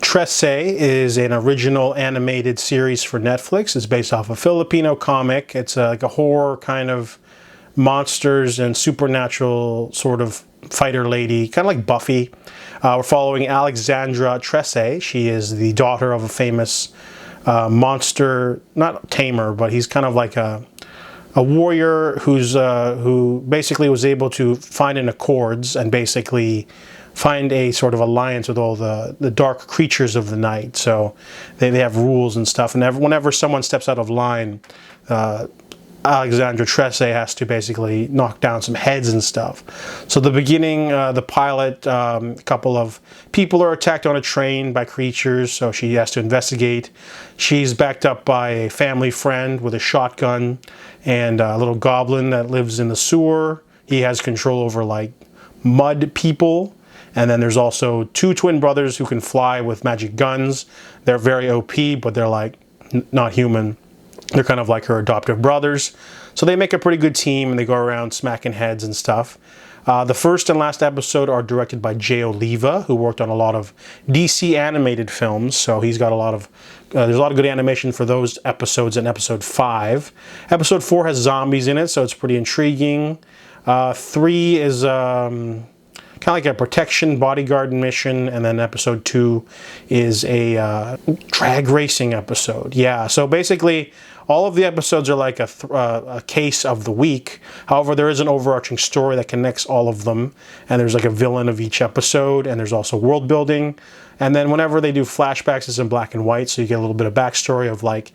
Trese is an original animated series for Netflix. It's based off a Filipino comic. It's like a horror kind of monsters and supernatural sort of fighter lady, kind of like Buffy. We're following Alexandra Trese. She is the daughter of a famous monster, not tamer, but he's kind of like a warrior who basically was able to find an accords and basically find a sort of alliance with all the dark creatures of the night. So they have rules and stuff, and whenever someone steps out of line, Alexandra Trese has to basically knock down some heads and stuff. So the beginning, the pilot, a couple of people are attacked on a train by creatures, so she has to investigate. She's backed up by a family friend with a shotgun and a little goblin that lives in the sewer. He has control over like mud people. And then there's also two twin brothers who can fly with magic guns. They're very OP, but they're like not human. They're kind of like her adoptive brothers. So they make a pretty good team, and they go around smacking heads and stuff. The first and last episode are directed by Jay Oliva, who worked on a lot of DC animated films. So he's got a lot of, there's a lot of good animation for those episodes in episode 5. Episode 4 has zombies in it, so it's pretty intriguing. 3 is kind of like a protection bodyguard mission, and then episode 2 is a drag racing episode. Yeah, so basically all of the episodes are like a case of the week. However, there is an overarching story that connects all of them, and there's like a villain of each episode, and there's also world building. And then whenever they do flashbacks, it's in black and white, so you get a little bit of backstory of like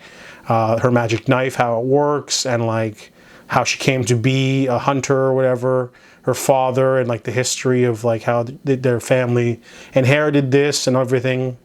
her magic knife, how it works, and like how she came to be a hunter or whatever, her father, and like the history of like how their family inherited this and everything.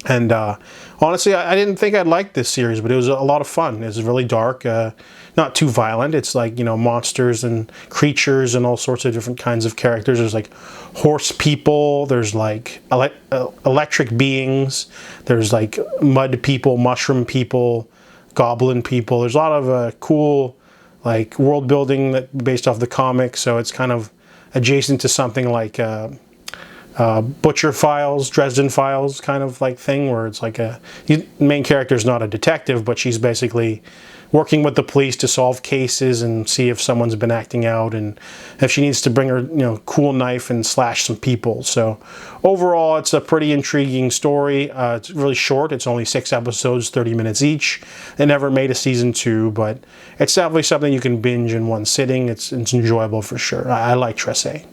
And honestly, I didn't think I'd like this series, but it was a lot of fun. It was really dark, not too violent. It's like, you know, monsters and creatures and all sorts of different kinds of characters. There's like horse people, there's like electric beings, there's like mud people, mushroom people, goblin people. There's a lot of cool like world building that based off the comic, so it's kind of adjacent to something like Butcher Files, Dresden Files kind of like thing, where it's like the main character is not a detective, but she's basically working with the police to solve cases and see if someone's been acting out, and if she needs to bring her, you know, cool knife and slash some people. So overall, it's a pretty intriguing story. It's really short. It's only 6 episodes, 30 minutes each. They never made a season 2, but it's definitely something you can binge in one sitting. It's enjoyable for sure. I like Trese.